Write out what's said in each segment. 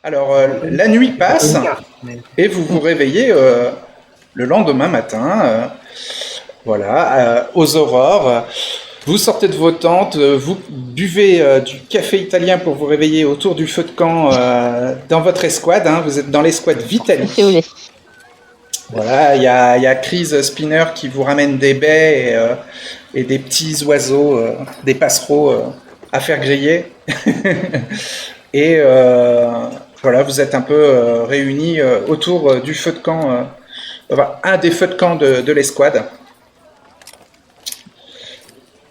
Alors, Je me rappelle, la nuit j'ai pas fait passe une carte, mais et vous vous réveillez le lendemain matin, aux aurores. Vous sortez de vos tentes, vous buvez du café italien pour vous réveiller autour du feu de camp dans votre escouade. Hein. Vous êtes dans l'escouade Café au Vitali. lait. Voilà, il y a Chris Spinner qui vous ramène des baies et des petits oiseaux, des passereaux à faire griller. Et voilà, vous êtes un peu réunis autour du feu de camp, enfin, un des feux de camp de l'escouade.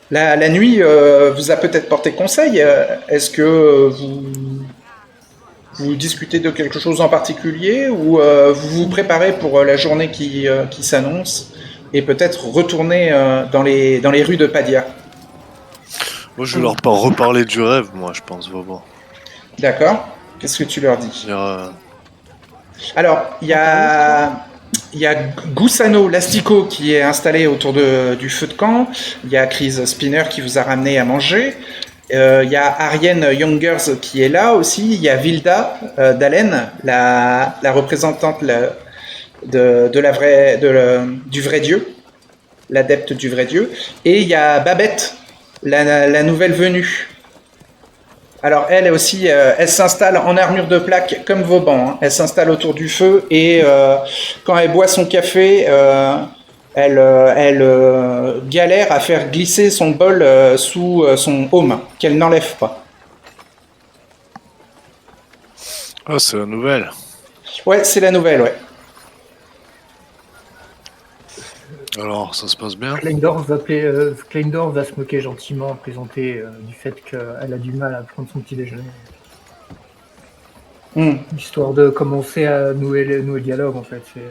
La nuit vous a peut-être porté conseil. Est-ce que vous discutez de quelque chose en particulier ou vous vous préparez pour la journée qui s'annonce et peut-être retourner dans les rues de Padia? Moi, je vais leur reparler du rêve, moi, je pense, vraiment. D'accord. Qu'est-ce que tu leur dis? Dire, Alors, il y a Gusano Lastico qui est installé autour du feu de camp. Il y a Chris Spinner qui vous a ramené à manger. Il y a Ariane Youngers qui est là aussi. Il y a Vilda Dalen, la représentante du vrai Dieu, l'adepte du vrai Dieu. Et il y a Babette, la nouvelle venue. Alors elle aussi, elle s'installe en armure de plaque comme Vauban. Hein. Elle s'installe autour du feu et quand elle boit son café, elle galère à faire glisser son bol sous son aume, qu'elle n'enlève pas. ah, c'est la nouvelle. Ouais, c'est la nouvelle, ouais. Alors, ça se passe bien? Kleindorf va se moquer gentiment, plaisanter du fait qu'elle a du mal à prendre son petit déjeuner. Hmm. Histoire de commencer à nouer le dialogue, en fait. C'est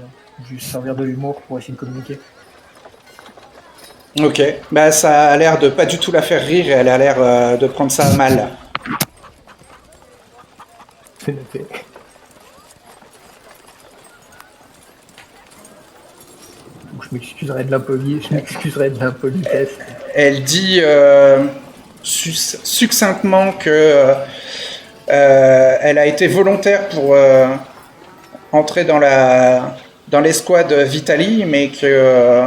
juste servir de l'humour pour essayer de communiquer. Ok, bah ça a l'air de pas du tout la faire rire et elle a l'air de prendre ça mal. C'est noté. Donc, je m'excuserai de l'impolitesse. Elle dit succinctement que elle a été volontaire pour entrer dans l'escouade Vitali, mais que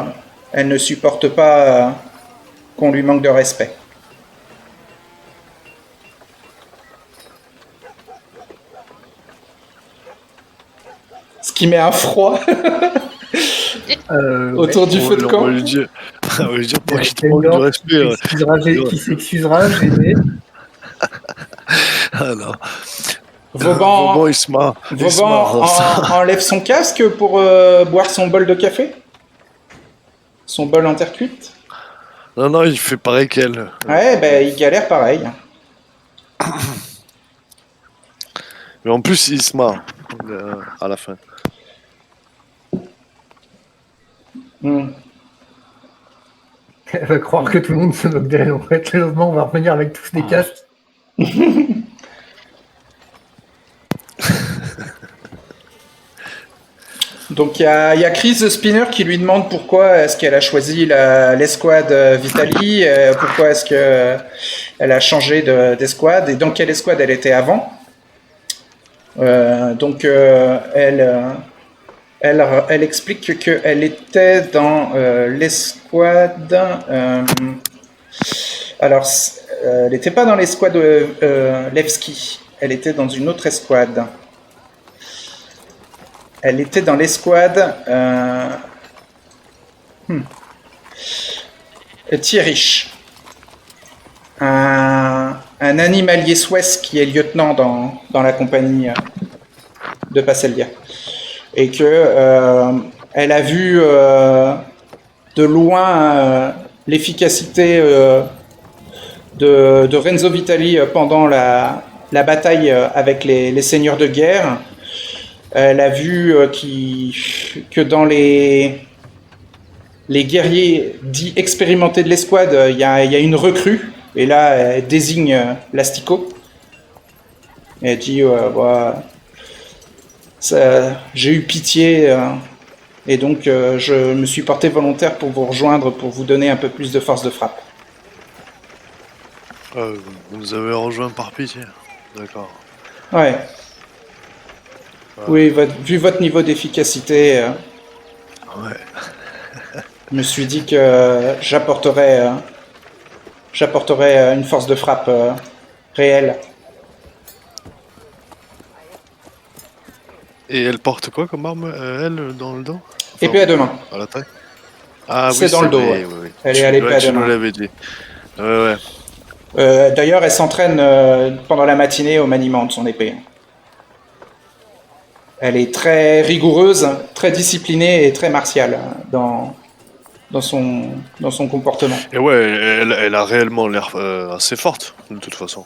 elle ne supporte pas qu'on lui manque de respect. Ce qui met un froid autour du feu de On camp. va lui dire, pour qu'il te manque de respect. Qui s'excusera, gêné. Ah non. Vauban, Vauban, il se marre. Il se marre, Vauban ça. enlève son casque pour boire son bol de café. Son bol en terre cuite. Non, non, il fait pareil qu'elle. Ouais, ben il galère pareil. Mais en plus, il se marre à la fin. Hmm. Elle va croire que tout le monde se moque d'elle. En fait, le lendemain, on va revenir avec tous des casques. Donc il y a Chris Spinner qui lui demande pourquoi est-ce qu'elle a choisi l'escouade Vitali, pourquoi est-ce qu'elle a changé d'escouade et dans quelle escouade elle était avant. Donc elle explique qu'elle était dans l'escouade. Alors, elle n'était pas dans l'escouade Levski, elle était dans une autre escouade. Elle était dans l'escouade Thierich, un animalier suisse qui est lieutenant dans la compagnie de Passelia. Et que elle a vu de loin l'efficacité de Renzo Vitali pendant la bataille avec les seigneurs de guerre. Elle a vu que dans les guerriers dits expérimentés de l'escouade, il y a une recrue. Et là, elle désigne Lastico. Et elle dit j'ai eu pitié et donc je me suis porté volontaire pour vous rejoindre, pour vous donner un peu plus de force de frappe. Vous nous avez rejoint par pitié. D'accord. Ouais. Oui, vu votre niveau d'efficacité, Ouais. je me suis dit que j'apporterais une force de frappe réelle. Et elle porte quoi comme arme, elle, dans le dos? Épée Enfin, à deux mains. à la taille? Ah oui, C'est dans c'est le dos, ouais. vrai, oui, oui. Elle est à l'épée Ouais, à deux tu nous mains. l'avais dit. Ouais, ouais. D'ailleurs, elle s'entraîne pendant la matinée au maniement de son épée. Elle est très rigoureuse, très disciplinée et très martiale dans son, dans son comportement. Et ouais, elle a réellement l'air assez forte, de toute façon.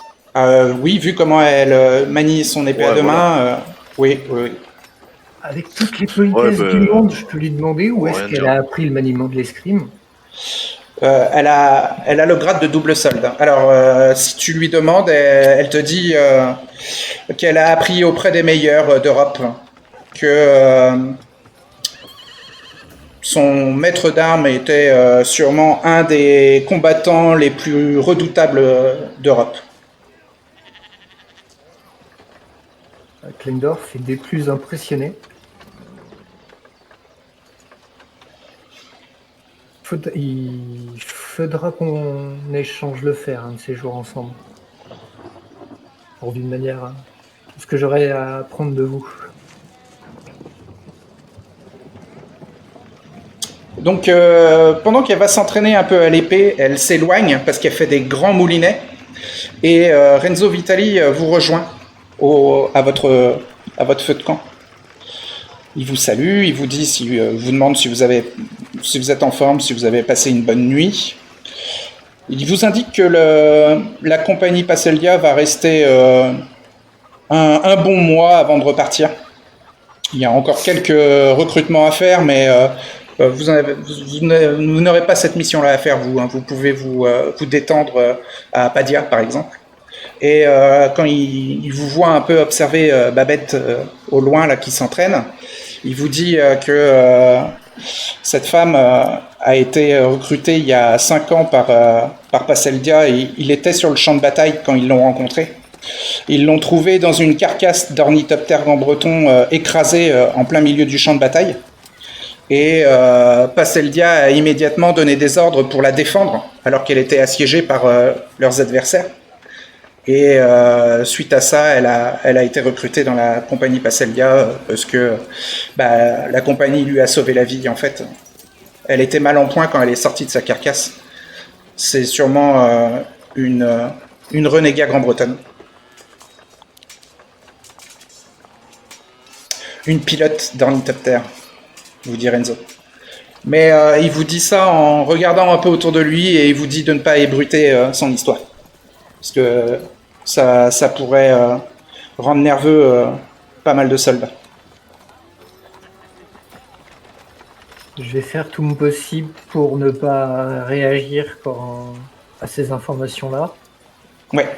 Oui, vu comment elle manie son épée à Ouais, deux voilà. mains, oui, oui, oui. Avec toutes les Ouais, politesses du monde, je peux lui demander où pour est-ce rien qu'elle dire. a appris le maniement de l'escrime. Elle a le grade de double solde. Alors, si tu lui demandes, elle te dit qu'elle a appris auprès des meilleurs d'Europe, que son maître d'armes était sûrement un des combattants les plus redoutables d'Europe. Klendorf est des plus impressionnés. Il faudra qu'on échange le fer un de ces jours ensemble. Pour d'une manière, tout ce que j'aurais à apprendre de vous. Donc, pendant qu'elle va s'entraîner un peu à l'épée, elle s'éloigne parce qu'elle fait des grands moulinets. Et Renzo Vitali vous rejoint à votre feu de camp. Il vous salue, il vous dit, vous demande si si vous êtes en forme, si vous avez passé une bonne nuit. Il vous indique que la compagnie Passelia va rester un bon mois avant de repartir. Il y a encore quelques recrutements à faire, mais vous n'aurez pas cette mission-là à faire, vous. Hein. Vous pouvez vous détendre à Padia, par exemple. Et quand il vous voit un peu observer Babette au loin, là, qui s'entraîne, il vous dit que cette femme a été recrutée il y a 5 ans par Passeldia. Et il était sur le champ de bataille quand ils l'ont rencontré. Ils l'ont trouvé dans une carcasse d'ornithoptère grand-breton écrasée en plein milieu du champ de bataille. Et Passeldia a immédiatement donné des ordres pour la défendre, alors qu'elle était assiégée par leurs adversaires. Et suite à ça, elle a été recrutée dans la compagnie Passellia parce que la compagnie lui a sauvé la vie, en fait. Elle était mal en point quand elle est sortie de sa carcasse. C'est sûrement une renégat grand-bretonne. Une pilote d'ornithoptère, vous dit Renzo. Mais il vous dit ça en regardant un peu autour de lui et il vous dit de ne pas ébruiter son histoire. Parce que ça pourrait rendre nerveux pas mal de soldats. Je vais faire tout mon possible pour ne pas réagir à ces informations-là. Ouais.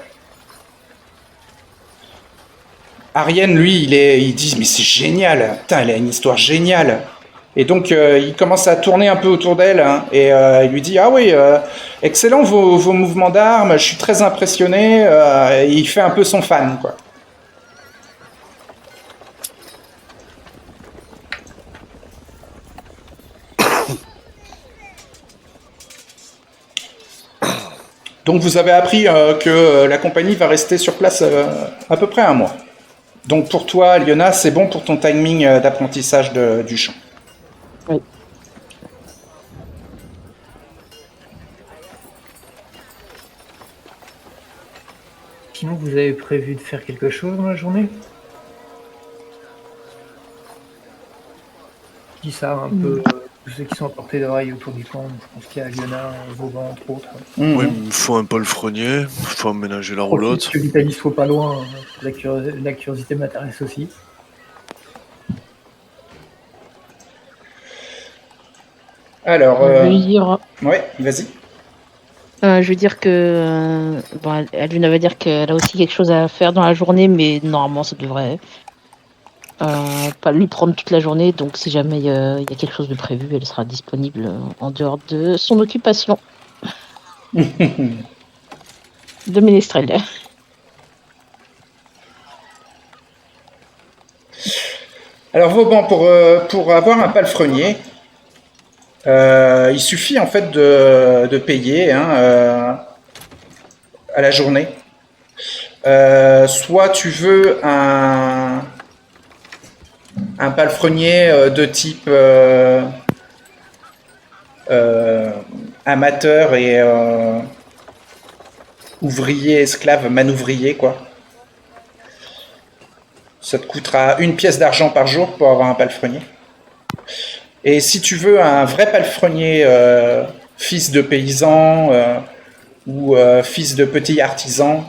Ariane, lui, il dit mais c'est génial, putain, elle a une histoire géniale. Et donc il commence à tourner un peu autour d'elle hein, et il lui dit ah oui, excellent vos mouvements d'armes, je suis très impressionné. Et il fait un peu son fan quoi. Donc vous avez appris que la compagnie va rester sur place à peu près un mois. Donc pour toi, Liona, c'est bon pour ton timing d'apprentissage du chant. Oui. Sinon, vous avez prévu de faire quelque chose dans la journée? Je dis ça un peu tous ceux qui sont à portée d'oreille autour du camp. Je pense qu'il y a Aliona, Vauban, entre autres. Oui, il me faut un palefrenier, il faut aménager la roulotte. Que l'Italie soit pas loin, la curiosité m'intéresse aussi. Alors, Je veux dire, ouais, vas-y. je veux dire que bon, Aluna va dire qu'elle a aussi quelque chose à faire dans la journée, mais normalement ça devrait pas lui prendre toute la journée. Donc si jamais il y a quelque chose de prévu, elle sera disponible en dehors de son occupation de ménestrel. Alors Vauban, pour avoir un palefrenier, il suffit en fait de payer hein, à la journée. Soit tu veux un palefrenier de type amateur et ouvrier, esclave, manouvrier, quoi. Ça te coûtera 1 pièce d'argent par jour pour avoir un palefrenier. Et si tu veux un vrai palefrenier, fils de paysan ou fils de petit artisan,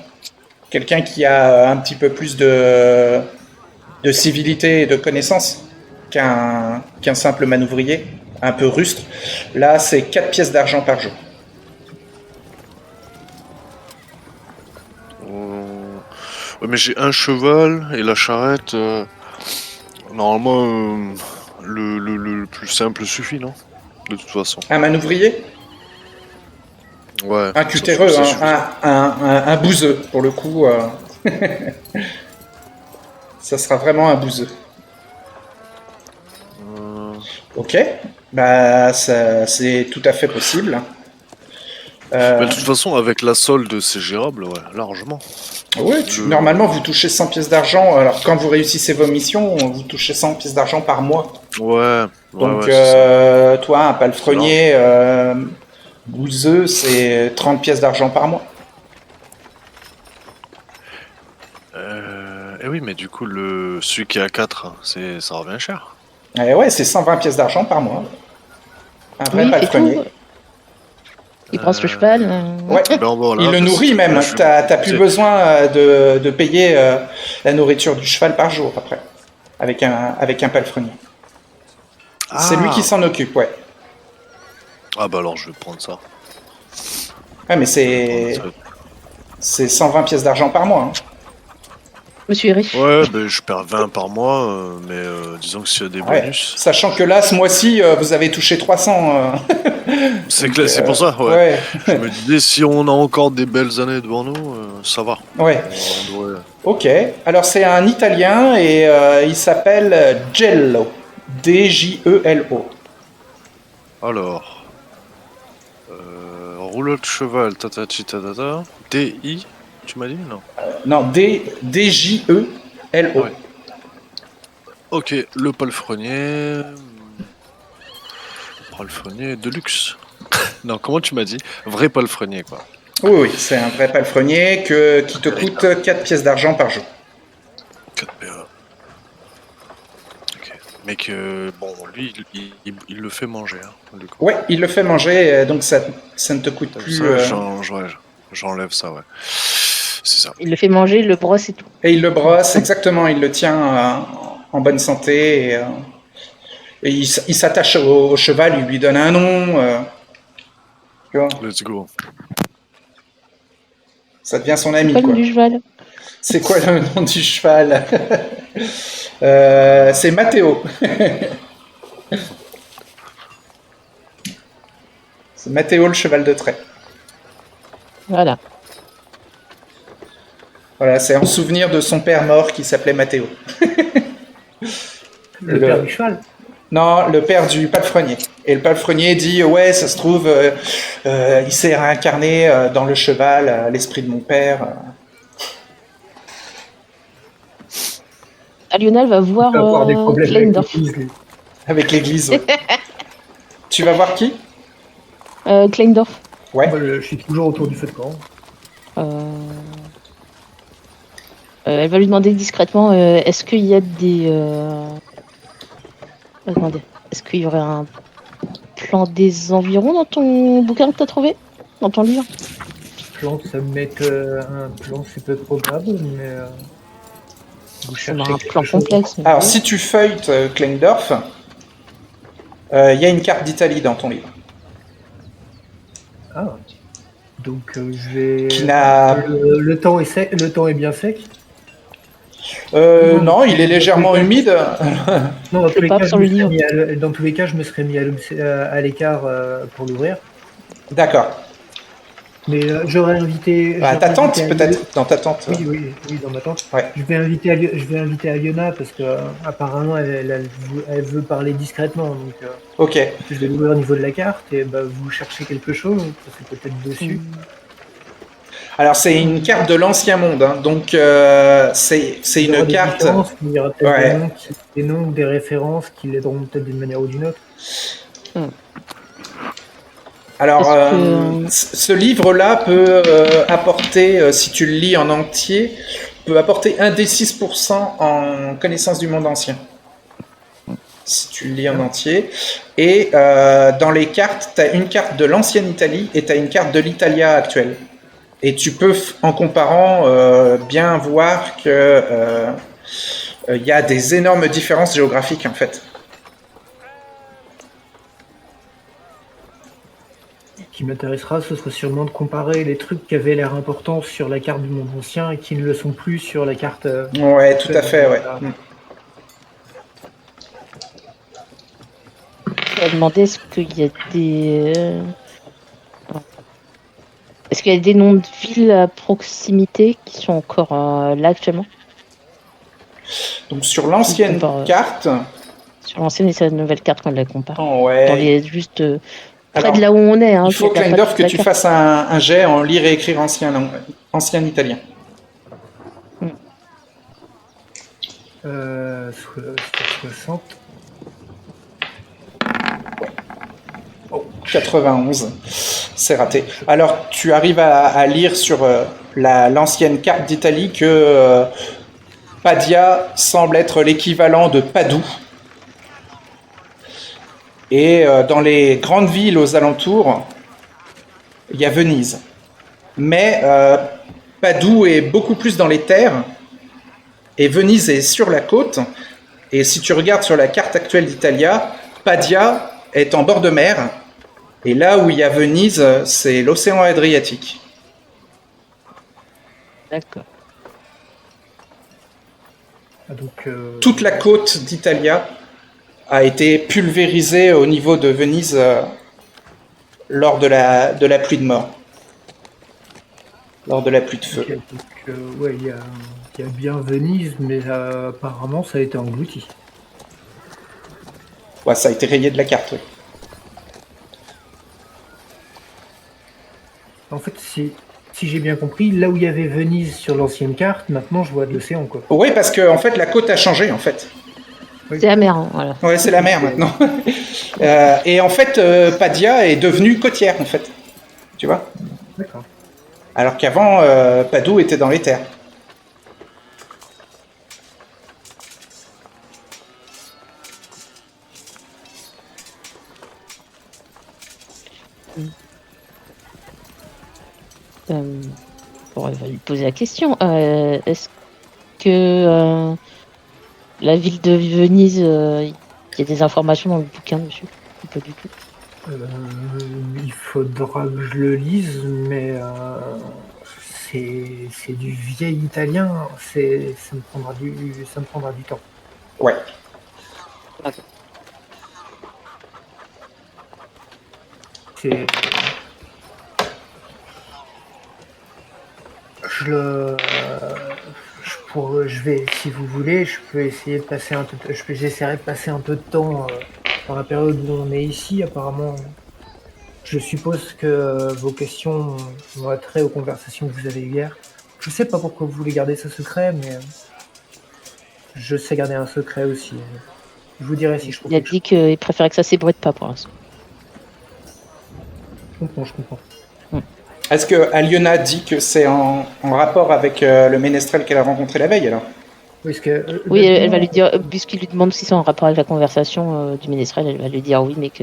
quelqu'un qui a un petit peu plus de civilité et de connaissances qu'un simple manouvrier, un peu rustre, là c'est 4 pièces d'argent par jour. Ouais, mais j'ai un cheval et la charrette. Normalement, le plus simple suffit, non? De toute façon. Un manouvrier, Ouais. un cutéreux, ça hein, suffit. un bouseux, pour le coup, ça sera vraiment un bouseux. Ok, bah c'est tout à fait possible. Mais de toute façon, avec la solde, c'est gérable, ouais, largement. Ouais, normalement vous touchez 100 pièces d'argent, alors quand vous réussissez vos missions, vous touchez 100 pièces d'argent par mois. Ouais, Donc c'est ça. toi, un palefrenier bouseux, c'est 30 pièces d'argent par mois. Eh oui, mais du coup, celui qui a 4, ça revient cher. Et ouais, c'est 120 pièces d'argent par mois. Un vrai Oui, il fait palefrenier. tout. Il prend ce cheval. Ouais, Ben voilà, il le bah, nourrit même. là, je- T'as plus c'est- besoin de payer la nourriture du cheval par jour après, avec un palefrenier. C'est lui qui s'en occupe, ouais. Ah bah alors, je vais prendre ça. Ouais, mais Je vais prendre c'est 120 pièces d'argent par mois. Hein. Monsieur est riche. ça. Ouais, ben je perds 20 par mois, mais disons que s'il y a des Ouais. bonus... Sachant que là, ce mois-ci, vous avez touché 300. C'est Donc, clair, c'est pour ça, ouais. Ouais. Je me disais, si on a encore des belles années devant nous, ça va. Ouais. On devrait... Ok. Alors, c'est un Italien et il s'appelle Gello. D-J-E-L-O. Alors... rouleau de cheval, tatati tatata... D-I, tu m'as dit, non? Non, D-J-E-L-O. Ouais. Ok, le palefrenier... Palefrenier de luxe. Non, comment tu m'as dit? Vrai palefrenier, quoi. Oui, oui, c'est un vrai palefrenier qui te coûte 4 pièces d'argent par jour. 4 PA. Ok. Mais que, bon, lui, il le fait manger, hein, du coup. Ouais, il le fait manger, donc ça ne te coûte Comme plus. ça, j'enlève ça, ouais. C'est ça. Il le fait manger, il le brosse et tout. Et il le brosse, exactement, il le tient en bonne santé. Et il s'attache au cheval, il lui donne un nom. Tu vois, Let's go. ça devient son ami, Pas quoi. du cheval. C'est quoi le nom du cheval? C'est Matteo. C'est Matteo, le cheval de trait. Voilà. Voilà, c'est en souvenir de son père mort qui s'appelait Matteo. Le père du cheval. Non, le père du palefrenier. Et le palefrenier dit ouais, ça se trouve, il s'est réincarné dans le cheval, l'esprit de mon père. Lionel va voir Il va avoir des problèmes avec Kleindorf. l'église, lui. Avec l'église. Ouais. Tu vas voir qui? Kleindorf. Ouais. Moi, je suis toujours autour du feu de camp. Elle va lui demander discrètement est-ce qu'il y a des. Attendez. Est-ce qu'il y aurait un plan des environs dans ton bouquin que tu as trouvé? Dans ton livre? Plan, ça me met un plan, c'est peu probable, mais vous On cherchez a un quelque plan chose. complexe. mais Alors oui. si tu feuilletes Kleindorf, il y a une carte d'Italie dans ton livre. Ah. Donc je vais. Qui n'a- Le temps est sec, le temps est bien sec. Non, il est légèrement humide. Non, dans tous les pas cas, sur le livre. dans tous les cas, je me serais mis à l'écart pour l'ouvrir. D'accord. Mais j'aurais invité. À ta j'aurais tente, invité peut-être. Dans ta tente. Oui, dans ma tente. Ouais. Je vais inviter Aliona parce que apparemment elle veut parler discrètement. Donc Ok. je vais l'ouvrir au niveau de la carte et bah, vous cherchez quelque chose, vous passez peut-être dessus. Alors, c'est une carte de l'ancien monde, hein, donc c'est Il y une aura des carte. différences, mais il y aura peut-être Ouais. des noms ou des références qui l'aideront peut-être d'une manière ou d'une autre. Alors, Est-ce que ce livre-là peut apporter, si tu le lis en entier, peut apporter 1 des 6% en connaissance du monde ancien. Si tu le lis en entier. Et dans les cartes, tu as une carte de l'ancienne Italie et tu as une carte de l'Italia actuelle. Et tu peux, en comparant, bien voir que il y a des énormes différences géographiques en fait. Ce qui m'intéressera, ce sera sûrement de comparer les trucs qui avaient l'air importants sur la carte du monde ancien et qui ne le sont plus sur la carte. Ouais, tout à fait, ouais. je vais demander est-ce qu'il y a des est-ce qu'il y a des noms de villes à proximité qui sont encore là actuellement? Donc sur l'ancienne Compare, carte, sur l'ancienne et sa nouvelle carte quand on la compare. Dans ouais. les juste près Alors, de là où on est. Hein, il faut, qu'il y a pas Kleindorf, toute que la tu carte. fasses un jet en lire et écrire ancien italien. 60. 91, c'est raté. Alors, tu arrives à lire sur l'ancienne carte d'Italie que Padia semble être l'équivalent de Padoue. Et dans les grandes villes aux alentours, il y a Venise. Mais Padoue est beaucoup plus dans les terres et Venise est sur la côte. Et si tu regardes sur la carte actuelle d'Italia, Padia est en bord de mer. Et là où il y a Venise, c'est l'océan Adriatique. D'accord. Donc, Toute la côte d'Italia a été pulvérisée au niveau de Venise lors de la pluie de mort. Lors de la pluie de feu. okay, donc, ouais, il y a bien Venise, mais apparemment ça a été englouti. Ouais, ça a été rayé de la carte, oui. En fait, si j'ai bien compris, là où il y avait Venise sur l'ancienne carte, maintenant je vois de l'océan, quoi. Oui, parce que en fait, la côte a changé, en fait. C'est la mer, hein, voilà. Ouais, c'est la mer maintenant. Et en fait, Padia est devenue côtière, en fait. Tu vois? D'accord. Alors qu'avant, Padoue était dans les terres. On va lui poser la question. Est-ce que la ville de Venise, il y a des informations dans le bouquin dessus? Ou pas du tout. Il faudra que je le lise, mais c'est du vieil italien. Ça me prendra du temps. Ouais. C'est je vais, si vous voulez, je peux essayer de passer un peu, j'essaierai de passer un peu de temps dans la période où on est ici. Apparemment, je suppose que vos questions ont attrait aux conversations que vous avez eues hier. Je sais pas pourquoi vous voulez garder ce secret, mais je sais garder un secret aussi. Je vous dirai si je trouve Il a quelque chose. dit qu'il préférait que ça s'ébruite pas pour l'instant. Je comprends. Est-ce que Aliona dit que c'est en rapport avec le ménestrel qu'elle a rencontré la veille, alors? Oui, elle va lui dire, puisqu'il lui demande si c'est en rapport avec la conversation du ménestrel, elle va lui dire oui, mais que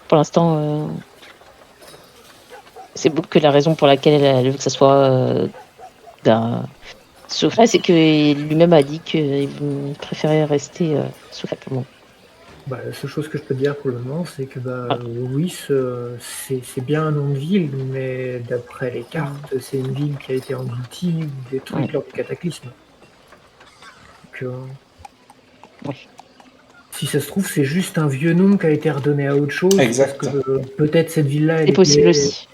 pour l'instant, c'est que la raison pour laquelle elle veut que ça soit d'un secret, c'est que lui-même a dit qu'il préférait rester secret pour le moment. La seule chose que je peux te dire pour le moment, c'est que oui, c'est bien un nom de ville, mais d'après les cartes, c'est une ville qui a été engloutie ou détruite lors du cataclysme. Donc, si ça se trouve, c'est juste un vieux nom qui a été redonné à autre chose. Exact. Parce que peut-être cette ville-là, C'est possible aussi.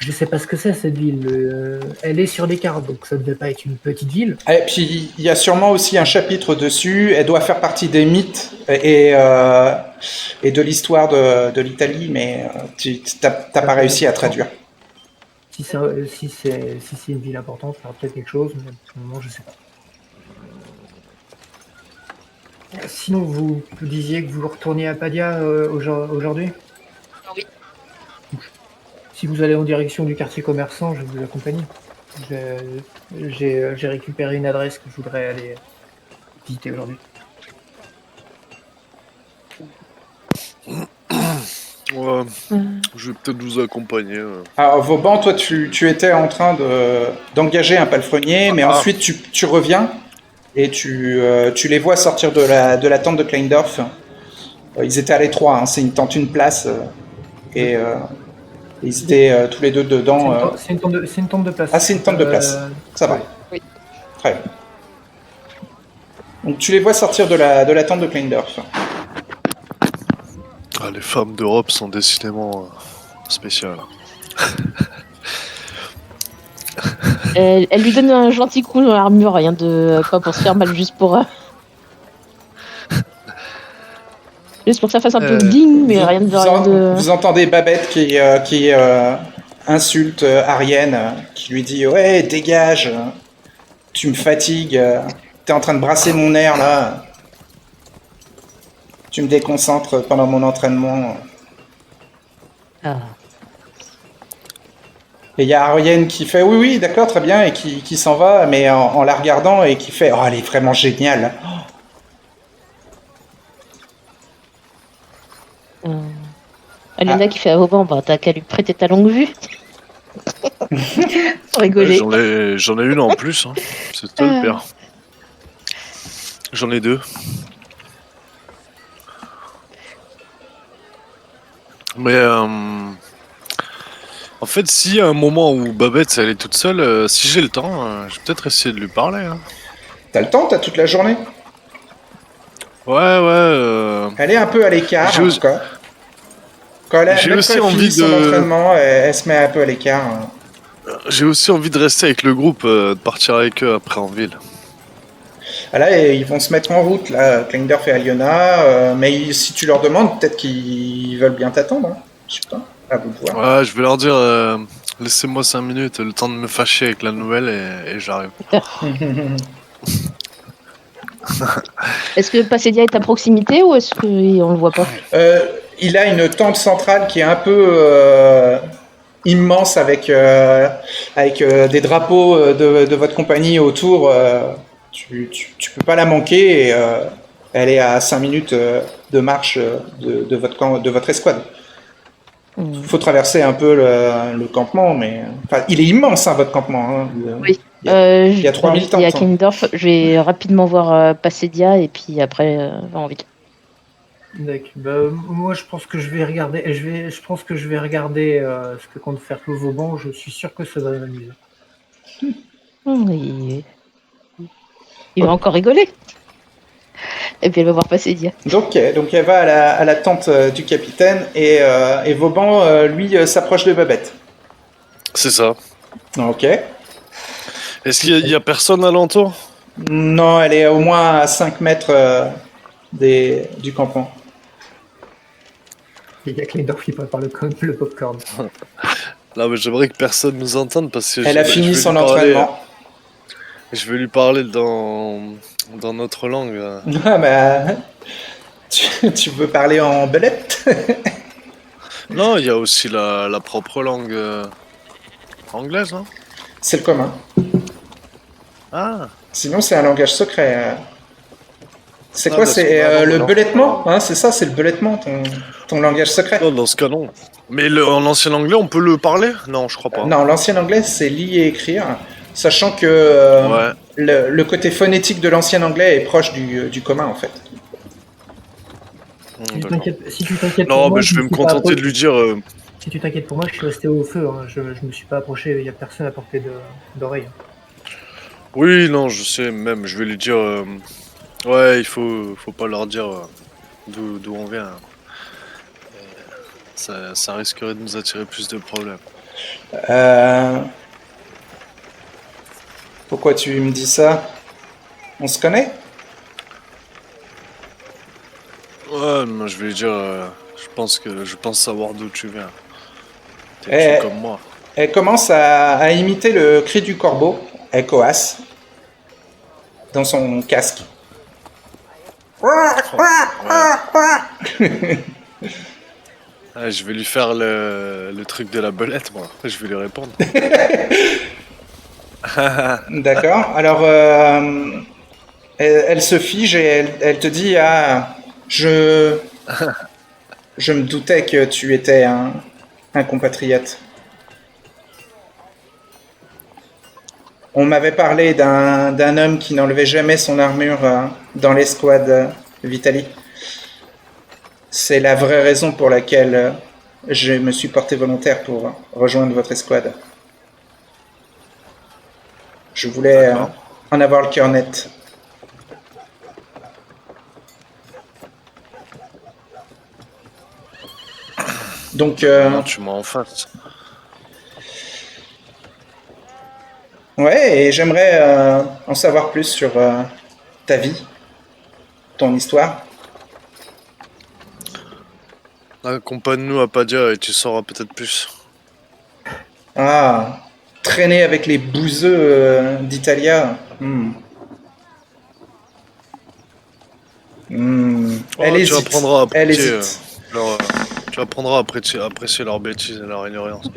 Je sais pas ce que c'est cette ville. Elle est sur les cartes, donc ça devait pas être une petite ville. Et puis, il y a sûrement aussi un chapitre dessus. Elle doit faire partie des mythes et de l'histoire de l'Italie, mais tu n'as pas réussi à traduire. Si c'est une ville importante, ça sera peut-être quelque chose, mais pour le moment, je sais pas. Sinon, vous disiez que vous retourniez à Padia aujourd'hui? Oui. Si vous allez en direction du quartier commerçant, je vais vous accompagner. J'ai récupéré une adresse que je voudrais aller visiter aujourd'hui. Ouais, je vais peut-être vous accompagner. Alors, Vauban, toi, tu étais en train d'engager un palefrenier, mais ensuite, tu reviens et tu les vois sortir de la tente de Kleindorf. Ils étaient à l'étroit, hein, c'est une tente, une place, et ils étaient tous les deux dedans. C'est une tente de place. Ah, c'est une tente de place. Ça va. Oui. Très bien. Donc tu les vois sortir de la tente de Kleindorf. Ah, les femmes d'Europe sont décidément spéciales. Elle lui donne un gentil coup dans l'armure, rien de pas pour se faire mal, juste pour juste pour que ça fasse un peu ding, mais rien de. Vous entendez Babette qui insulte Ariane, qui lui dit ouais dégage, tu me fatigues, t'es en train de brasser mon air là, tu me déconcentres pendant mon entraînement. Ah. Et il y a Ariane qui fait oui d'accord très bien et qui s'en va, mais en la regardant et qui fait oh elle est vraiment géniale. Aliona qui fait à Vauban, bah t'as qu'à lui prêter ta longue vue. Pour rigoler. J'en ai une en plus, hein. C'est ça le pire. J'en ai deux. Mais en fait, s'il y a un moment où Babette elle est toute seule, si j'ai le temps, je vais peut-être essayer de lui parler. Hein. T'as le temps, t'as toute la journée. Ouais. Elle est un peu à l'écart, J'ai en aussi- tout cas. Quand elle, J'ai même aussi quand elle envie finit son de- entraînement, elle se met un peu à l'écart. J'ai aussi envie de rester avec le groupe, de partir avec eux après en ville. Ah là, ils vont se mettre en route, là, Kleindorf et Aliona, mais si tu leur demandes, peut-être qu'ils veulent bien t'attendre. Hein. Je sais pas, à vous de voir. Ouais, je vais leur dire, laissez-moi 5 minutes, le temps de me fâcher avec la nouvelle et j'arrive. Est-ce que Passedia est à proximité ou est-ce qu'on le voit pas? Il a une tente centrale qui est un peu immense avec des drapeaux de votre compagnie autour. Tu peux pas la manquer et elle est à 5 minutes de marche de votre escouade. Faut traverser un peu le campement, mais enfin, il est immense hein, votre campement. Hein. Oui. Il y a 3000 Il y a tentes. Hein. Kleindorf, je vais rapidement voir Passedia et puis après va en ville. D'accord. Bah, moi, je pense que je vais regarder. Je pense que je vais regarder ce que compte faire le Vauban. Je suis sûr que ça va m'amuser. Il va encore rigoler. Et puis elle va voir Passedia. Donc elle va à la tente du capitaine et Vauban, lui, s'approche de Babette. C'est ça. Ok. Est-ce qu'il y a personne alentour? Non, elle est au moins à 5 mètres du campement. Il y a Kleindorf qui prépare le popcorn. Là, mais j'aimerais que personne nous entende parce que Elle a fini son entraînement. Je vais lui parler dans notre langue. Ah bah, tu veux parler en belette? Non, il y a aussi la propre langue anglaise, hein. C'est le commun. Ah, Sinon, c'est un langage secret. C'est Ah, quoi? bah, C'est c'est pas le non. belettement hein, c'est ça, c'est le belettement, ton langage secret. non, dans ce cas, non. Mais en ancien anglais, on peut le parler? Non, je crois pas. Non, l'ancien anglais, c'est lire et écrire, sachant que Ouais. le côté phonétique de l'ancien anglais est proche du commun, en fait. D'accord. Si tu t'inquiètes Non, pour moi, mais je vais me contenter de lui dire. Si tu t'inquiètes pour moi, je suis resté au feu. Hein. Je me suis pas approché. Il y a personne à portée d'oreille. Oui, non, je sais, même, je vais lui dire. Ouais, il faut pas leur dire d'où on vient. Ça risquerait de nous attirer plus de problèmes. Euh, Pourquoi tu me dis ça? On se connaît? Ouais, moi je vais dire, je pense savoir d'où tu viens. T'es vieux Elle, comme moi. elle commence à imiter le cri du corbeau. Elle coasse dans son casque. Oh, ouais. Ah, je vais lui faire le truc de la belette, moi. Je vais lui répondre. D'accord. Alors, elle se fige et elle te dit, ah, je me doutais que tu étais un compatriote. On m'avait parlé d'un homme qui n'enlevait jamais son armure dans l'escouade Vitali. C'est la vraie raison pour laquelle je me suis porté volontaire pour rejoindre votre escouade. Je voulais D'accord. en avoir le cœur net. Donc, Maintenant, tu m'as en face. ouais, et j'aimerais en savoir plus sur ta vie, ton histoire. Accompagne-nous à Padia et tu sauras peut-être plus. Ah, traîner avec les bouseux d'Italia. Elle Oh, tu hésite. apprendras à Elle apprécier hésite. leur, tu apprendras à apprécier leurs bêtises et leur ignorance.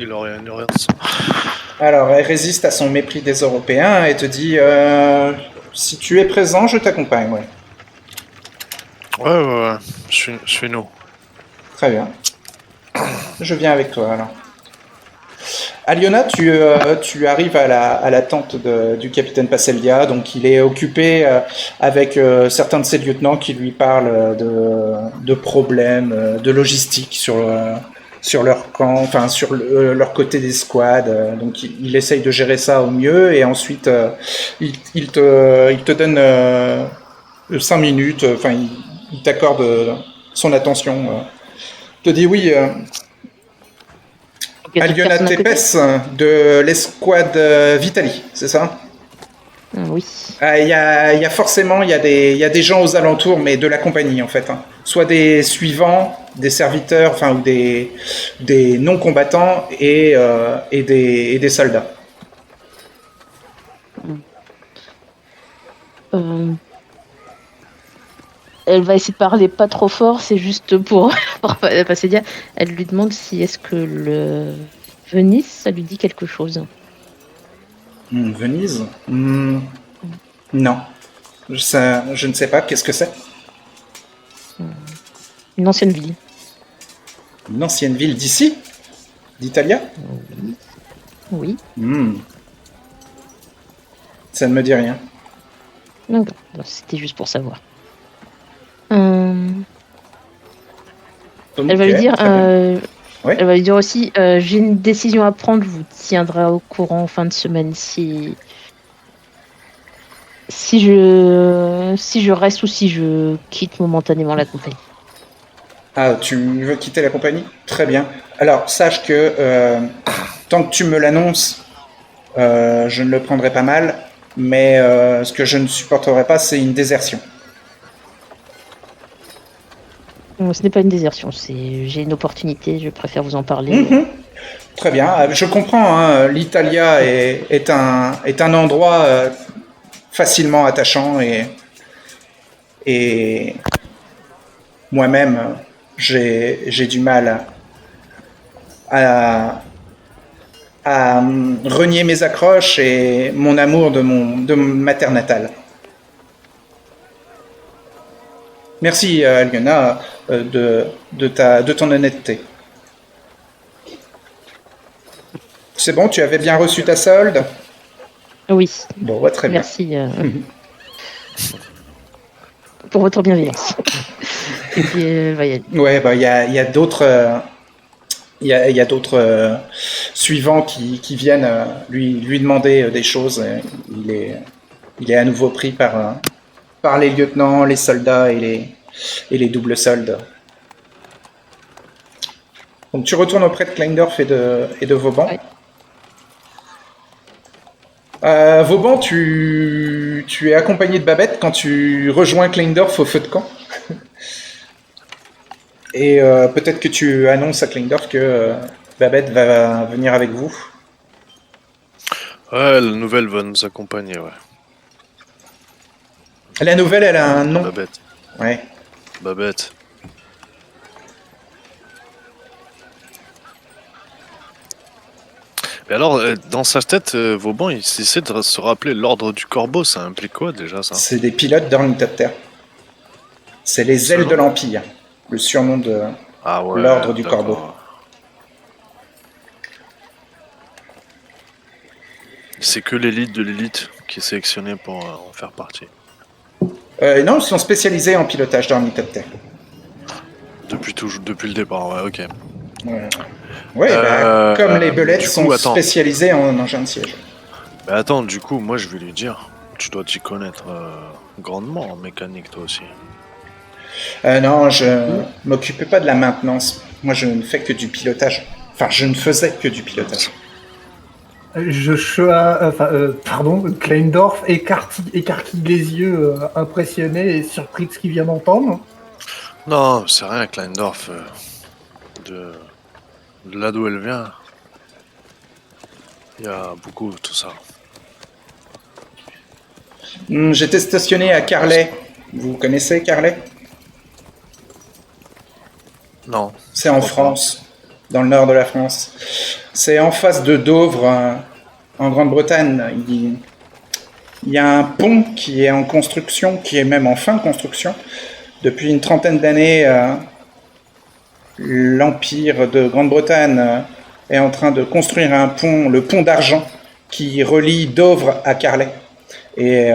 Alors, elle résiste à son mépris des Européens et te dit si tu es présent, je t'accompagne. Ouais. Ouais. Suis-nous. Très bien. Je viens avec toi alors. Aliona, tu arrives à la tente du capitaine Passeldia, donc il est occupé avec certains de ses lieutenants qui lui parlent de problèmes, de logistique sur leur camp, enfin sur leur côté des squads. Donc il essaye de gérer ça au mieux et ensuite il te donne 5 minutes, enfin il t'accorde son attention. Te dit oui. Il y a d'autres Aliona personnes à côté? Tepes de l'escouade Vitali, c'est ça? Oui. Il y a forcément il y a des gens aux alentours, mais de la compagnie en fait. Hein. Soit des suivants, des serviteurs, enfin ou des non-combattants et des soldats. Euh, Elle va essayer de parler pas trop fort, c'est juste pour passer dire. Elle lui demande si est-ce que le Venise, ça lui dit quelque chose. Venise? Non. Je ne sais pas. Qu'est-ce que c'est? Une ancienne ville. Une ancienne ville d'ici? D'Italia? Oui. Ça ne me dit rien. D'accord. Bon, c'était juste pour savoir. Ok, Elle va lui dire, très bien. Oui. elle va lui dire aussi, j'ai une décision à prendre, je vous tiendrai au courant en fin de semaine si je reste ou si je quitte momentanément la compagnie. Ah, tu veux quitter la compagnie? Très bien. Alors, sache que tant que tu me l'annonces, je ne le prendrai pas mal, mais ce que je ne supporterai pas, c'est une désertion. Ce n'est pas une désertion, j'ai une opportunité, je préfère vous en parler. Très bien. Je comprends, hein, l'Italia est un endroit facilement attachant et moi-même, j'ai du mal à, à renier mes accroches et mon amour de ma terre natale. Merci, Aliona, de ton honnêteté. C'est bon, tu avais bien reçu ta solde? Oui, Bon, ouais, très bien. merci pour votre bienveillance. Et puis, elle va y aller. Ouais, bah, il y a d'autres il y a d'autres suivants qui viennent lui demander des choses. Il est à nouveau pris par les lieutenants, les soldats et les doubles soldes. Donc tu retournes auprès de Kleindorf et de Vauban. Ouais. Vauban, tu es accompagné de Babette quand tu rejoins Kleindorf au feu de camp. Et peut-être que tu annonces à Kleindorf que Babette va venir avec vous. Ouais, la nouvelle va nous accompagner, ouais. La nouvelle, elle a un nom. Babette. Ouais. Babette. Mais alors, dans sa tête, Vauban, il essaie de se rappeler l'ordre du corbeau. Ça implique quoi déjà, ça? C'est des pilotes d'ornithoptères. C'est les ailes de l'Empire, le surnom de Ah ouais, l'ordre du d'accord. corbeau. C'est que l'élite de l'élite qui est sélectionnée pour en faire partie. Non, ils sont spécialisés en pilotage d'ornithoptères. Depuis le départ, ouais, ok. Ouais, comme les belettes du coup, sont attends. spécialisés en engins de siège. Mais attends, du coup, moi je vais lui dire, tu dois t'y connaître grandement en mécanique, toi aussi. Non, je m'occupais pas de la maintenance. Moi, je ne fais que du pilotage. Enfin, je ne faisais que du pilotage. Pardon, Kleindorf écarquille les yeux, impressionné et surpris de ce qu'il vient d'entendre. Non, c'est rien, Kleindorf. De là d'où elle vient, il y a beaucoup de tout ça. J'étais stationné à Carlet. Vous connaissez Carlet? Non. C'est en France, dans le nord de la France. C'est en face de Douvres, en Grande-Bretagne. Il y a un pont qui est en construction, qui est même en fin de construction. Depuis une trentaine d'années, l'Empire de Grande-Bretagne est en train de construire un pont, le pont d'Argent, qui relie Douvres à Carlet. Et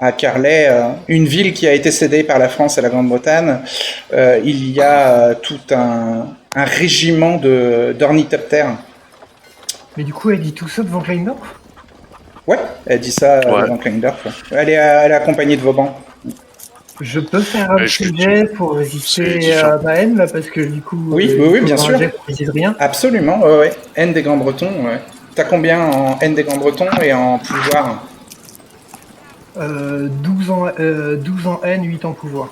à Carlet, une ville qui a été cédée par la France à la Grande-Bretagne, il y a tout un régiment d'ornithoptères. Mais du coup, elle dit tout ça devant Kleindorf? Ouais, elle dit ça devant Kleindorf. Elle est accompagnée de Vauban. Je peux faire un petit jet pour résister à ma haine, là, parce que du coup... Oui, bien sûr. De rien. Absolument, ouais. Haine des Grands-Bretons, ouais. T'as combien en haine des Grands-Bretons et en pouvoir? 12 en haine, 8 en pouvoir.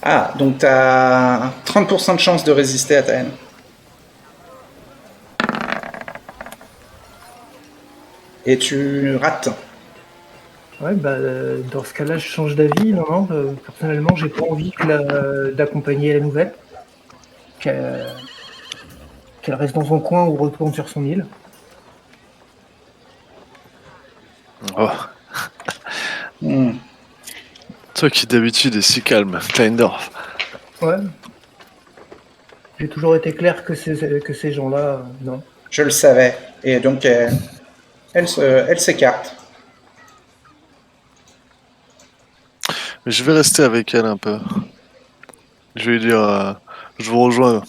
Ah, donc t'as 30% de chance de résister à ta haine. Et tu rates. Ouais, dans ce cas-là, je change d'avis. Non, personnellement, j'ai pas envie d'accompagner la nouvelle. Qu'elle reste dans son coin ou retourne sur son île. Oh. Toi qui d'habitude est si calme, Kleindorf. Ouais. J'ai toujours été clair que ces gens-là, non. Je le savais. Et donc, elle s'écarte. Mais je vais rester avec elle un peu. Je vais lui dire, je vous rejoins.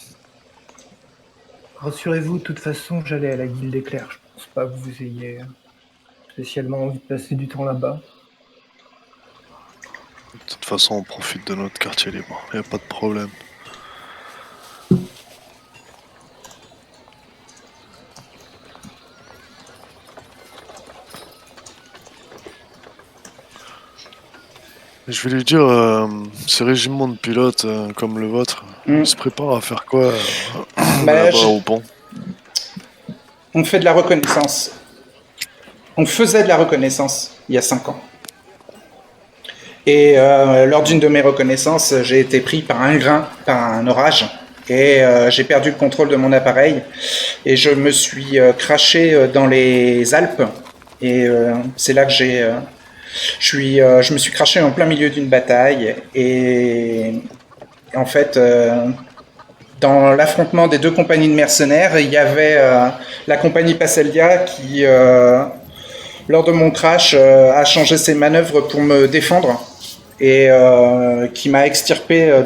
Rassurez-vous, de toute façon, j'allais à la guilde des clercs. Je pense pas que vous ayez spécialement envie de passer du temps là-bas. De toute façon, on profite de notre quartier libre. Y a pas de problème. Je vais lui dire, ces régiments de pilotes comme le vôtre, ils se préparent à faire quoi là-bas au pont? On fait de la reconnaissance. On faisait de la reconnaissance il y a 5 ans. Et lors d'une de mes reconnaissances, j'ai été pris par un grain, par un orage. Et j'ai perdu le contrôle de mon appareil. Et je me suis craché dans les Alpes. Et c'est là que je me suis craché en plein milieu d'une bataille. Et en fait, dans l'affrontement des deux compagnies de mercenaires, il y avait la compagnie Passeldia qui, lors de mon crash, a changé ses manœuvres pour me défendre et qui m'a extirpé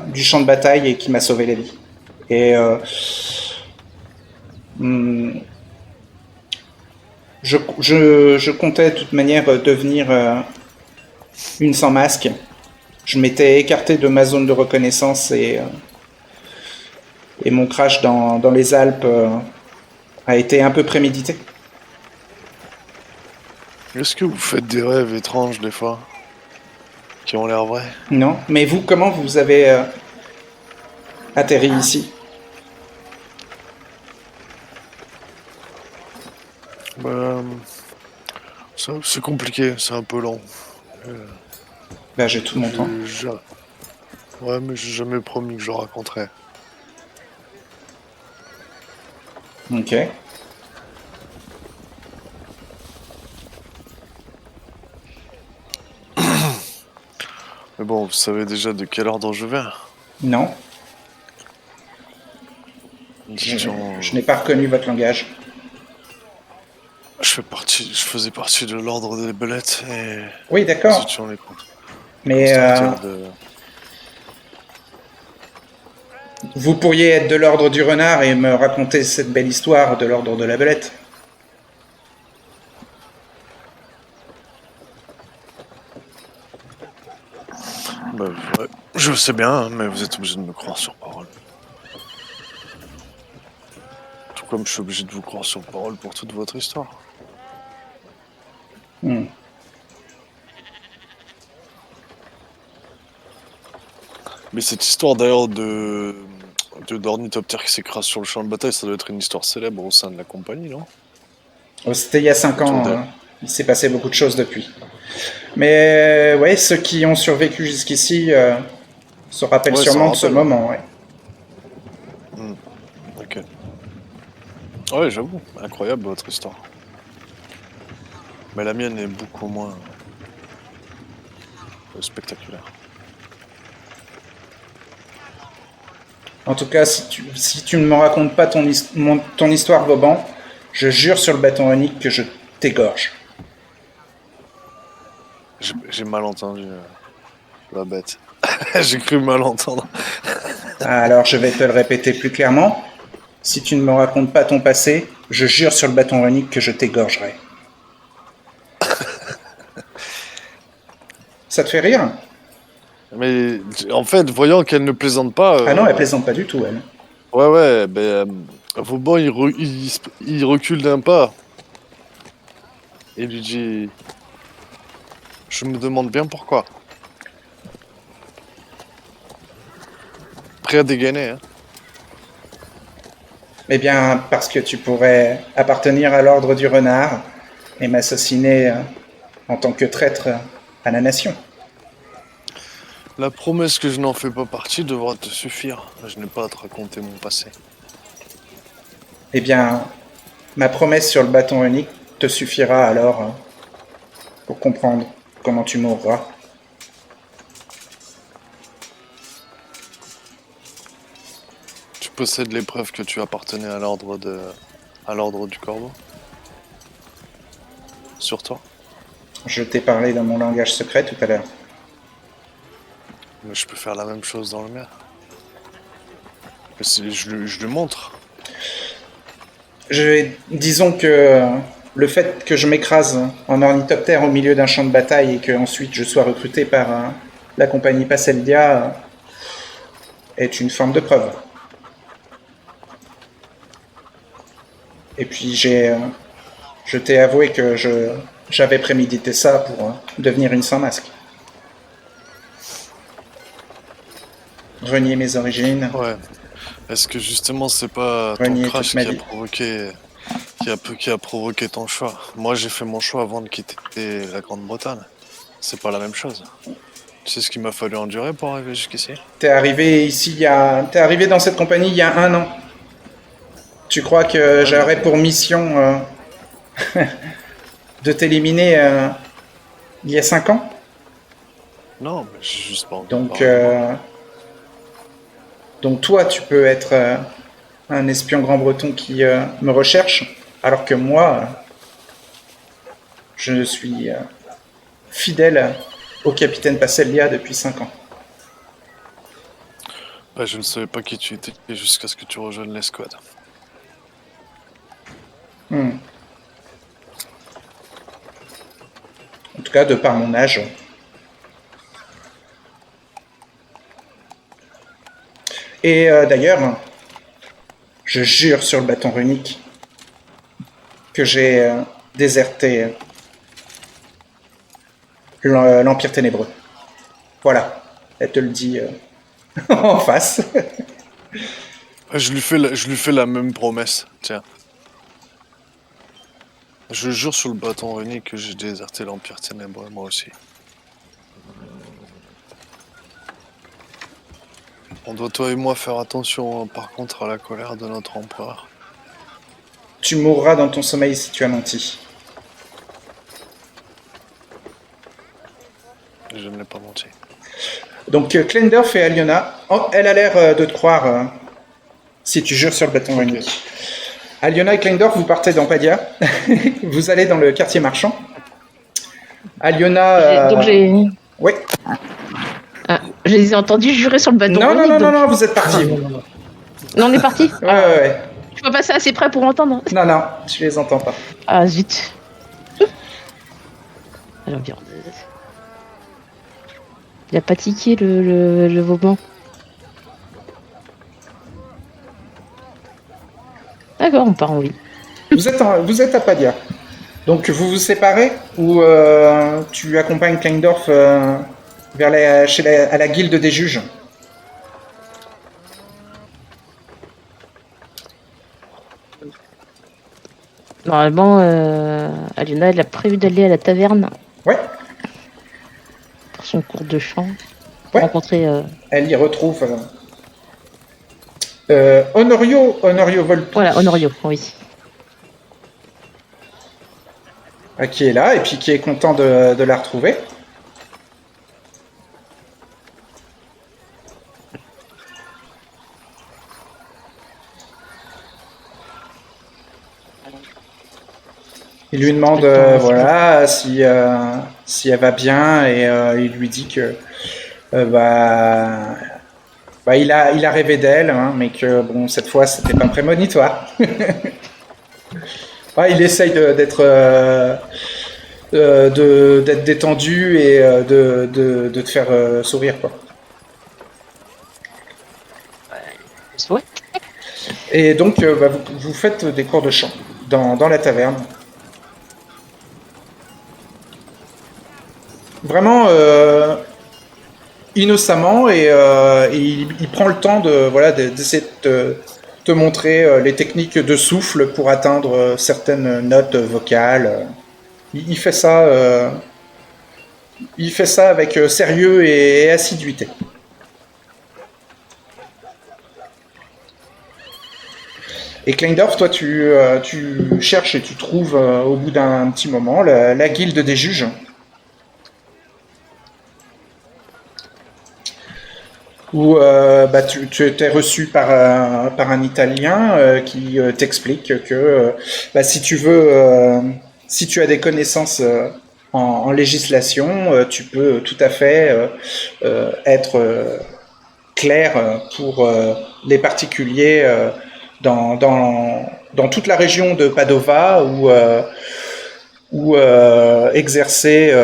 du champ de bataille et qui m'a sauvé la vie. Et je comptais de toute manière devenir une sans masque. Je m'étais écarté de ma zone de reconnaissance et mon crash dans les Alpes a été un peu prémédité. Est-ce que vous faites des rêves étranges des fois qui ont l'air vrais? Non. Mais vous, comment vous avez atterri ici? Bah, c'est compliqué, c'est un peu long. Ben, j'ai tout mon temps. Ouais, mais j'ai jamais promis que je le raconterais. Ok. Mais bon, vous savez déjà de quel ordre je viens. Non. Une Je, question, je n'ai pas reconnu votre langage. je faisais partie de l'ordre des belettes et Oui, nous d'accord. étions les Mais constructeurs de... vous pourriez être de l'ordre du renard et me raconter cette belle histoire de l'ordre de la belette. Bah, ouais, je sais bien, hein, mais vous êtes obligé de me croire sur parole. Tout comme je suis obligé de vous croire sur parole pour toute votre histoire. Hmm. Mais cette histoire d'ailleurs d'ornithoptère qui s'écrase sur le champ de bataille, ça doit être une histoire célèbre au sein de la compagnie, non? Oh, c'était il y a 5 Autour ans. d'elle. Il s'est passé beaucoup de choses depuis. Mais ouais, ceux qui ont survécu jusqu'ici se rappellent Ouais, ça sûrement de ce rappelle, ouais. moment. Ouais. Ok. Ouais, j'avoue, incroyable votre histoire. Mais la mienne est beaucoup moins spectaculaire. En tout cas, si tu ne me racontes pas ton histoire, Vauban, je jure sur le bâton unique que je t'égorge. J'ai mal entendu, la bête. J'ai cru mal entendre. Alors je vais te le répéter plus clairement. Si tu ne me racontes pas ton passé, je jure sur le bâton unique que je t'égorgerai. Ça te fait rire? Mais en fait, voyant qu'elle ne plaisante pas, Ah non, elle plaisante pas du tout, elle. ouais, Vauban il recule d'un pas et lui dit, je me demande bien pourquoi. Prêt à dégainer, hein. Eh bien, parce que tu pourrais appartenir à l'ordre du renard et m'assassiner en tant que traître à la nation. La promesse que je n'en fais pas partie devra te suffire. Je n'ai pas à te raconter mon passé. Eh bien, ma promesse sur le bâton unique te suffira alors pour comprendre comment tu mourras. Tu possèdes les preuves que tu appartenais à l'ordre du corbeau? Sur toi? Je t'ai parlé dans mon langage secret tout à l'heure. Mais je peux faire la même chose dans le mien. Mais je lui montre. Disons que le fait que je m'écrase en ornithoptère au milieu d'un champ de bataille et que ensuite je sois recruté par la compagnie Passeldia est une forme de preuve. Et puis je t'ai avoué que j'avais prémédité ça pour devenir une sans masque. Renier mes origines, Ouais. Est-ce que justement c'est pas ton renier toute crash ma qui a vie. provoqué qui a provoqué ton choix? Moi j'ai fait mon choix avant de quitter la Grande-Bretagne. C'est pas la même chose. Tu sais ce qu'il m'a fallu endurer pour arriver jusqu'ici? T'es arrivé ici t'es arrivé dans cette compagnie il y a 1 an. Tu crois que Ouais, mais j'aurais pour mission de t'éliminer il y a 5 ans? non, mais j'ai juste pas envie de Donc, parler de moi. donc toi, tu peux être un espion grand breton qui me recherche, alors que moi, je suis fidèle au capitaine Passelia depuis 5 ans. Ouais, je ne savais pas qui tu étais jusqu'à ce que tu rejoignes l'escouade. Hmm. En tout cas, de par mon âge. Et d'ailleurs, je jure sur le bâton runique que j'ai déserté l'Empire Ténébreux. Voilà, elle te le dit en face. Je lui fais la même promesse, tiens. Je jure sur le bâton runique que j'ai déserté l'Empire Ténébreux, moi aussi. On doit, toi et moi, faire attention, par contre, à la colère de notre empereur. Tu mourras dans ton sommeil si tu as menti. Je ne l'ai pas menti. Donc Klendorf et Aliona, elle a l'air de te croire si tu jures sur le bâton runique. Aliona et Klendorf, vous partez dans Padia. Vous allez dans le quartier marchand. Aliona... Donc j'ai... Oui. Ah, je les ai entendus jurer sur le bâton Non, runique, non, vous êtes partis. Non. Non, on est parti. Ouais. Je peux passer assez près pour entendre. Non, tu les entends pas. Ah, zut. Alors, bien. Il a pas tiqué le Vauban. D'accord, on part en vie. Vous êtes à Padia. Donc vous vous séparez ou tu accompagnes Klendorf vers à la guilde des juges? Normalement, Aliona, elle a prévu d'aller à la taverne Ouais. pour son cours de chant. Pour Ouais. rencontrer... Elle y retrouve Honorio Volpi. Voilà, Honorio, oui. Qui est là et puis qui est content de la retrouver. Il lui demande voilà si elle va bien et il lui dit que il a rêvé d'elle, hein, mais que bon cette fois c'était pas prémonitoire. Ouais, il essaye d'être détendu et de te faire sourire quoi. Ouais. Et donc vous faites des cours de chant dans la taverne. Vraiment innocemment et il prend le temps d'essayer de te montrer les techniques de souffle pour atteindre certaines notes vocales. Il fait ça avec sérieux et assiduité. Et Klendorf, toi, tu cherches et tu trouves au bout d'un petit moment la guilde des juges. Où tu étais reçu par un Italien qui t'explique que si tu as des connaissances en législation, tu peux tout à fait être clair pour les particuliers dans toute la région de Padova ou exercer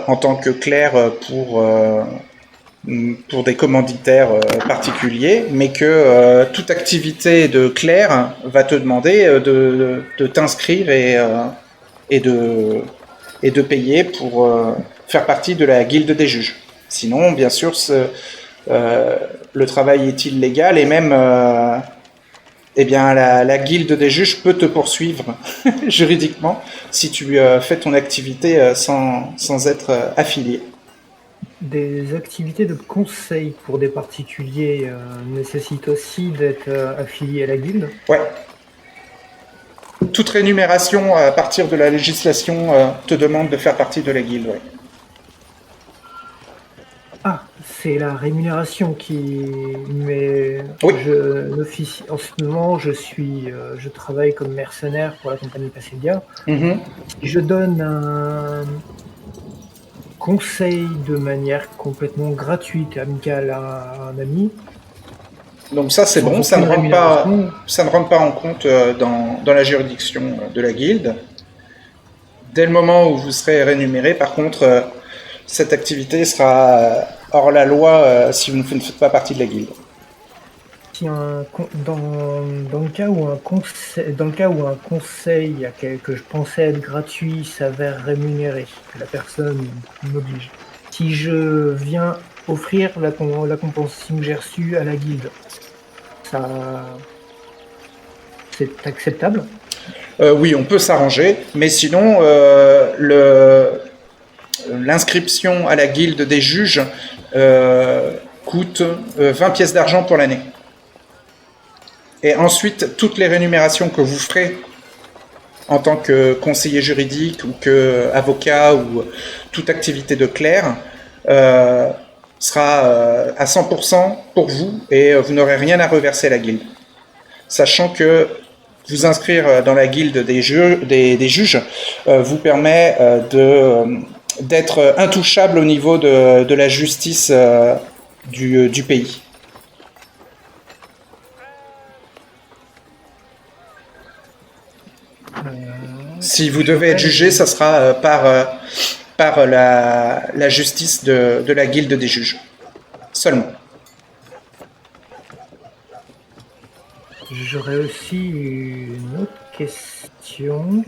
en tant que clerc pour des commanditaires particuliers, mais que toute activité de clerc va te demander de t'inscrire et de payer pour faire partie de la guilde des juges. Sinon, bien sûr, le travail est illégal et même la guilde des juges peut te poursuivre juridiquement si tu fais ton activité sans être affilié. Des activités de conseil pour des particuliers nécessitent aussi d'être affiliés à la guilde. Ouais. Toute rémunération à partir de la législation te demande de faire partie de la guilde, ouais. Ah, c'est la rémunération qui... Mais oui. En ce moment, je travaille comme mercenaire pour la compagnie Passedia. Mm-hmm. Je donne un conseil de manière complètement gratuite et amicale à un ami. Donc ça c'est bon, ça ne rentre pas en compte dans la juridiction de la guilde. Dès le moment où vous serez rémunéré, par contre, cette activité sera hors la loi si vous ne faites pas partie de la guilde. Dans le cas où un conseil que je pensais être gratuit s'avère rémunéré, que la personne m'oblige. Si je viens offrir la compensation que j'ai reçue à la guilde, ça, c'est acceptable? Oui, on peut s'arranger, mais sinon, l'inscription à la guilde des juges coûte 20 pièces d'argent pour l'année. Et ensuite, toutes les rémunérations que vous ferez en tant que conseiller juridique ou qu'avocat ou toute activité de clerc sera à 100% pour vous et vous n'aurez rien à reverser à la guilde. Sachant que vous inscrire dans la guilde des juges vous permet d'être intouchable au niveau de la justice du pays. Si vous devez être jugé, ça sera par la justice de la guilde des juges. Seulement. J'aurais aussi une autre question.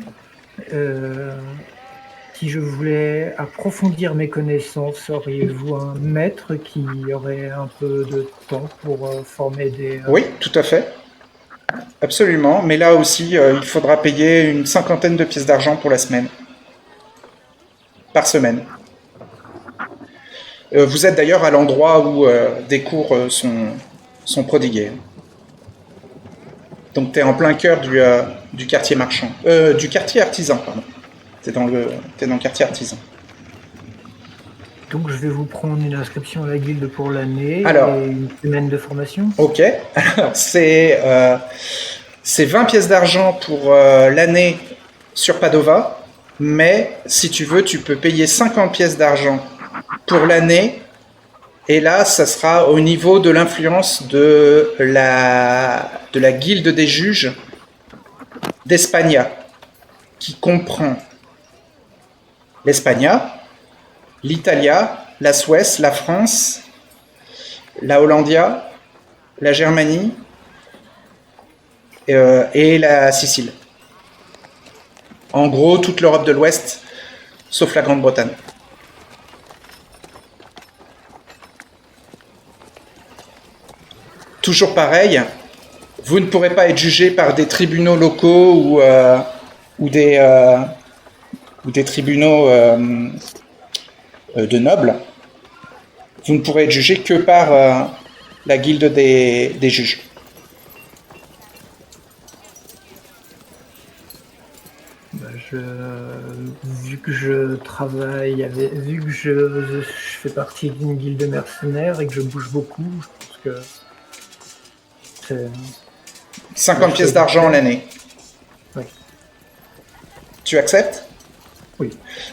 Si je voulais approfondir mes connaissances, auriez-vous un maître qui aurait un peu de temps pour former des... Oui, tout à fait. Absolument. Mais là aussi, il faudra payer une 50aine de pièces d'argent pour la semaine. Par semaine. Vous êtes d'ailleurs à l'endroit où des cours sont prodigués. Donc tu es en plein cœur du quartier marchand. Du quartier artisan, pardon. T'es dans le quartier artisan. Donc je vais vous prendre une inscription à la guilde pour l'année Alors, et une semaine de formation. Ok. Alors c'est 20 pièces d'argent pour l'année sur Padova. Mais si tu veux, tu peux payer 50 pièces d'argent pour l'année. Et là, ça sera au niveau de l'influence de la guilde des juges d'Espagna, qui comprend l'Espagna, l'Italia, la Suède, la France, la Hollandia, la Germanie et la Sicile. En gros, toute l'Europe de l'Ouest, sauf la Grande-Bretagne. Toujours pareil, vous ne pourrez pas être jugé par des tribunaux locaux ou des tribunaux de nobles. Vous ne pourrez être jugé que par la guilde des juges. Vu que je fais partie d'une guilde de mercenaires et que je bouge beaucoup, je pense que c'est... 50 pièces d'argent l'année. Oui. Tu acceptes? Oui.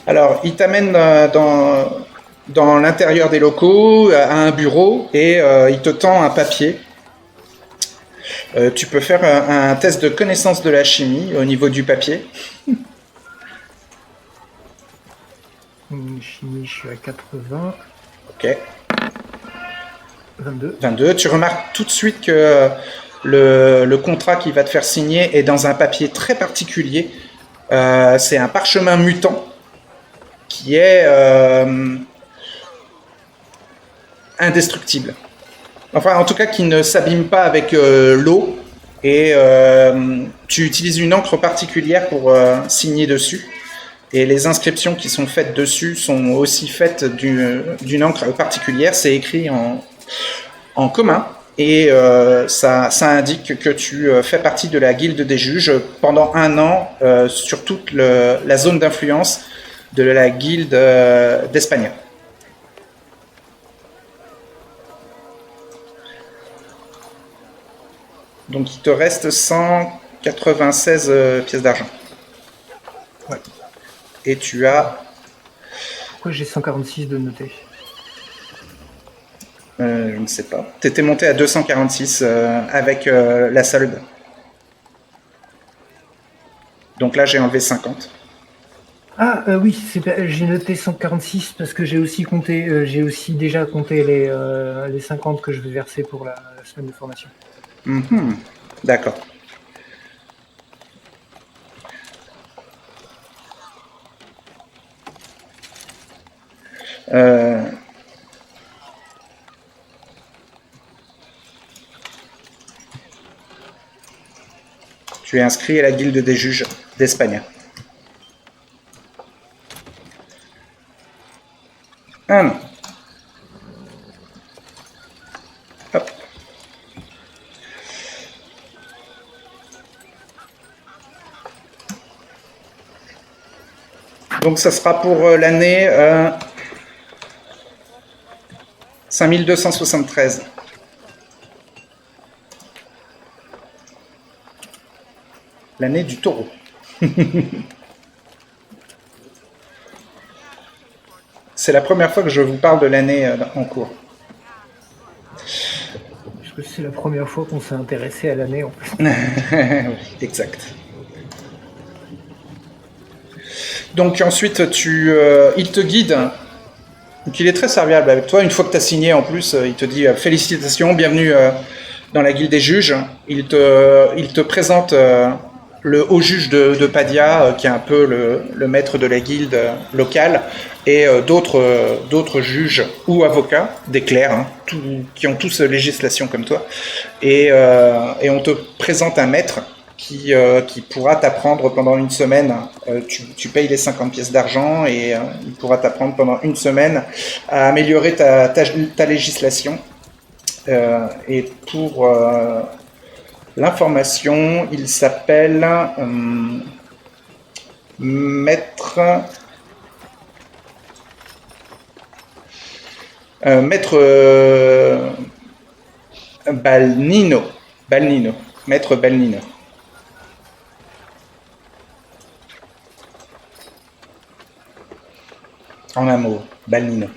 Alors, il t'amène dans l'intérieur des locaux, à un bureau, et il te tend un papier. Tu peux faire un test de connaissance de la chimie au niveau du papier. Chimie, je suis à 80. Ok. 22. 22. Tu remarques tout de suite que le contrat qui va te faire signer est dans un papier très particulier. C'est un parchemin mutant qui est indestructible. Enfin, en tout cas, qui ne s'abîme pas avec l'eau. Et tu utilises une encre particulière pour signer dessus. Et les inscriptions qui sont faites dessus sont aussi faites d'une encre particulière. C'est écrit en commun. Et ça indique que tu fais partie de la guilde des juges pendant 1 an sur toute la zone d'influence de la guilde d'Espagne. Donc il te reste 196 pièces d'argent. Ouais. Et tu as... Pourquoi j'ai 146 de noté? Je ne sais pas. Tu étais monté à 246 avec la solde. Donc là, j'ai enlevé 50. Ah oui, j'ai noté 146 parce que j'ai aussi déjà compté les 50 que je vais verser pour la semaine de formation. Mhm. D'accord. Euh, Tu es inscrit à la guilde des juges d'Espagne. Ah non. Hop. Donc ça sera pour l'année 5273. L'année du taureau. C'est la première fois que je vous parle de l'année en cours. Parce que c'est la première fois qu'on s'est intéressé à l'année en plus. Oui, exact. Donc ensuite, il te guide. Donc il est très serviable avec toi. Une fois que tu as signé en plus, il te dit félicitations, bienvenue dans la guilde des juges. Il te présente le haut juge de Padia, qui est un peu le maître de la guilde locale, et d'autres juges ou avocats, des clercs, hein, qui ont tous législation comme toi. Et on te présente un maître qui pourra t'apprendre pendant une semaine. Tu payes les 50 pièces d'argent et il pourra t'apprendre pendant une semaine à améliorer ta législation. Et pour l'information, il s'appelle Maître, Maître Balnino. Balnino. Maître Balnino. En un mot, Balnino.